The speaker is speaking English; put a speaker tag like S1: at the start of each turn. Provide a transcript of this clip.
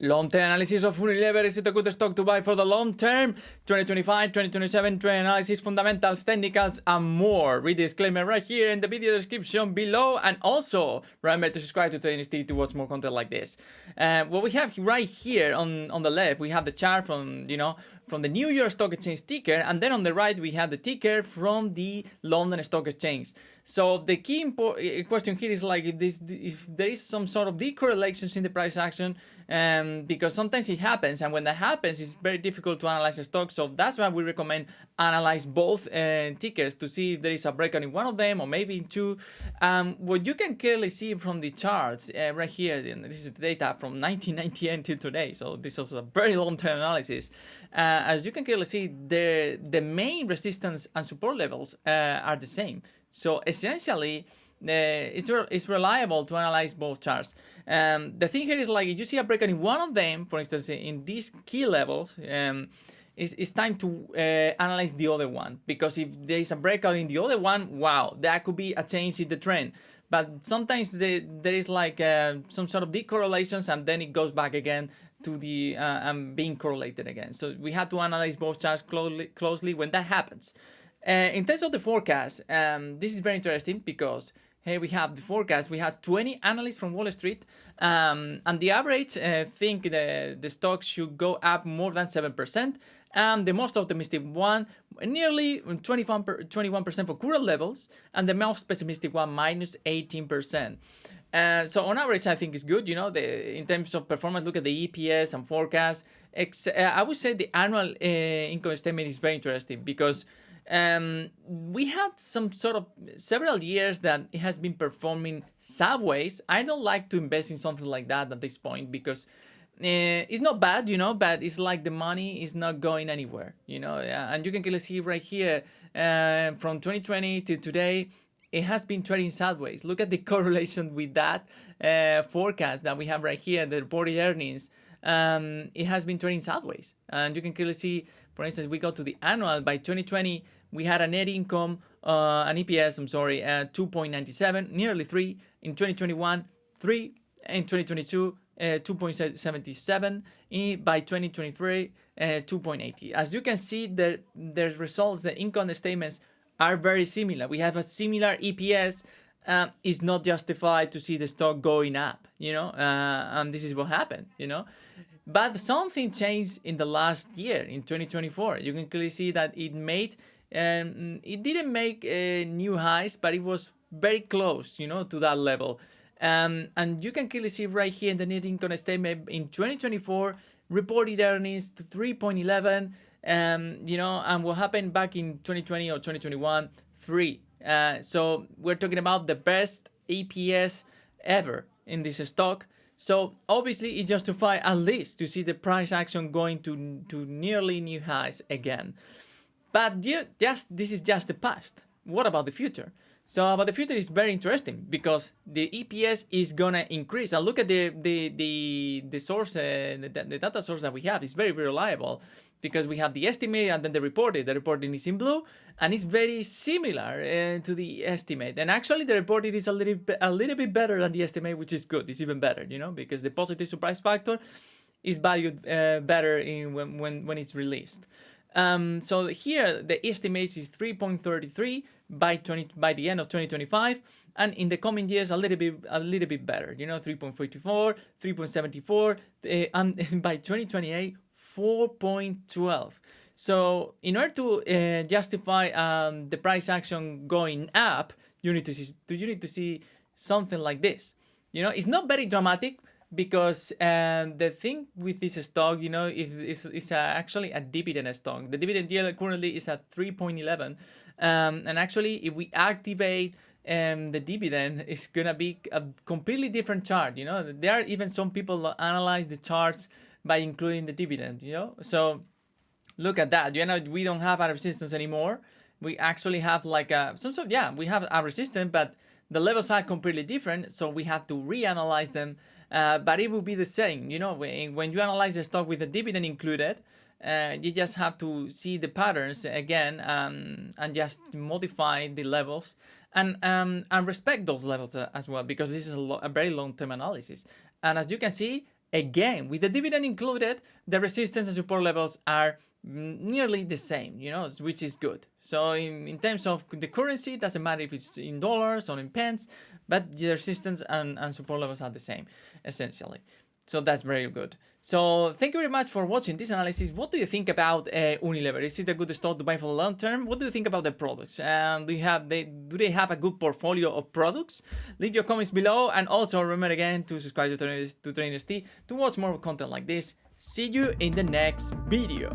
S1: Long-term analysis of Unilever. Is it a good stock to buy for the long term? 2025, 2027, trend analysis, fundamentals, technicals, and more. Read the disclaimer right here in the video description below. And also, remember to subscribe to Trading Stick to watch more content like this. What we have right here on the left, we have the chart from, from the New York Stock Exchange ticker. And then on the right, we have the ticker from the London Stock Exchange. So the key question here is like if there is some sort of decorrelations in the price action, because sometimes it happens, and when that happens, it's very difficult to analyze a stock. So that's why we recommend analyze both tickers to see if there is a breakout in one of them or maybe in two. What you can clearly see from the charts right here, this is the data from 1998 until today. So this is a very long-term analysis. As you can clearly see, the main resistance and support levels are the same. So essentially, it's reliable to analyze both charts. The thing here is like if you see a breakout in one of them, for instance, in these key levels, it's time to analyze the other one, because if there is a breakout in the other one, wow, that could be a change in the trend. But sometimes there is like some sort of decorrelations, and then it goes back again to the being correlated again. So we have to analyze both charts closely when that happens. In terms of the forecast, this is very interesting because here we have the forecast. We had 20 analysts from Wall Street, and the average think the stock should go up more than 7%, and the most optimistic one nearly 21% for current levels, and the most pessimistic one minus 18%. So on average, I think it's good. In terms of performance, look at the EPS and forecast. I would say the annual income statement is very interesting because we had some sort of several years that it has been performing sideways. I don't like to invest in something like that at this point because it's not bad, but it's like the money is not going anywhere, and you can clearly see right here from 2020 to today, it has been trading sideways. Look at the correlation with that forecast that we have right here, the reported earnings. It has been trading sideways, and you can clearly see, for instance, we go to the annual. By 2020, we had a net income, an EPS, 2.97, nearly 3. In 2021, 3. In 2022, 2.77. By 2023, 2.80. As you can see, the results, the income statements are very similar. We have a similar EPS. It's not justified to see the stock going up, and this is what happened, But something changed in the last year, in 2024. You can clearly see that it didn't make new highs, but it was very close, to that level. And you can clearly see right here in the net income statement in 2024, reported earnings to 3.11, and what happened back in 2020 or 2021, 3. So we're talking about the best EPS ever in this stock. So obviously it justifies at least to see the price action going to nearly new highs again. But this is just the past. What about the future? So about the future is very interesting because the EPS is gonna increase. And look at the source, the data source that we have is very, very reliable because we have the estimate and then the reported. The reporting is in blue and it's very similar to the estimate. And actually the reported is a little bit better than the estimate, which is good. It's even better, because the positive surprise factor is valued better when it's released. So here the estimate is 3.33 by the end of 2025, and in the coming years a little bit better, 3.54, 3.74, and by 2028 4.12. So in order to justify the price action going up, you need to see something like this. It's not very dramatic, because the thing with this stock, is actually a dividend stock. The dividend yield currently is at 3.11, and actually if we activate the dividend, it's gonna be a completely different chart. There are even some people that analyze the charts by including the dividend. So look at that. We don't have a resistance anymore. We actually have like we have a resistance, but the levels are completely different, so we have to reanalyze them. But it will be the same, when you analyze the stock with the dividend included, you just have to see the patterns again, and just modify the levels and respect those levels as well, because this is a very long-term analysis. And as you can see, Again, with the dividend included, the resistance and support levels are nearly the same, which is good. So in terms of the currency, it doesn't matter if it's in dollars or in pence, but the resistance and support levels are the same, essentially. So that's very good. So thank you very much for watching this analysis. What do you think about Unilever? Is it a good stock to buy for the long term? What do you think about the products? And do they have a good portfolio of products? Leave your comments below, and also remember again to subscribe to Trainers T to watch more content like this. See you in the next video.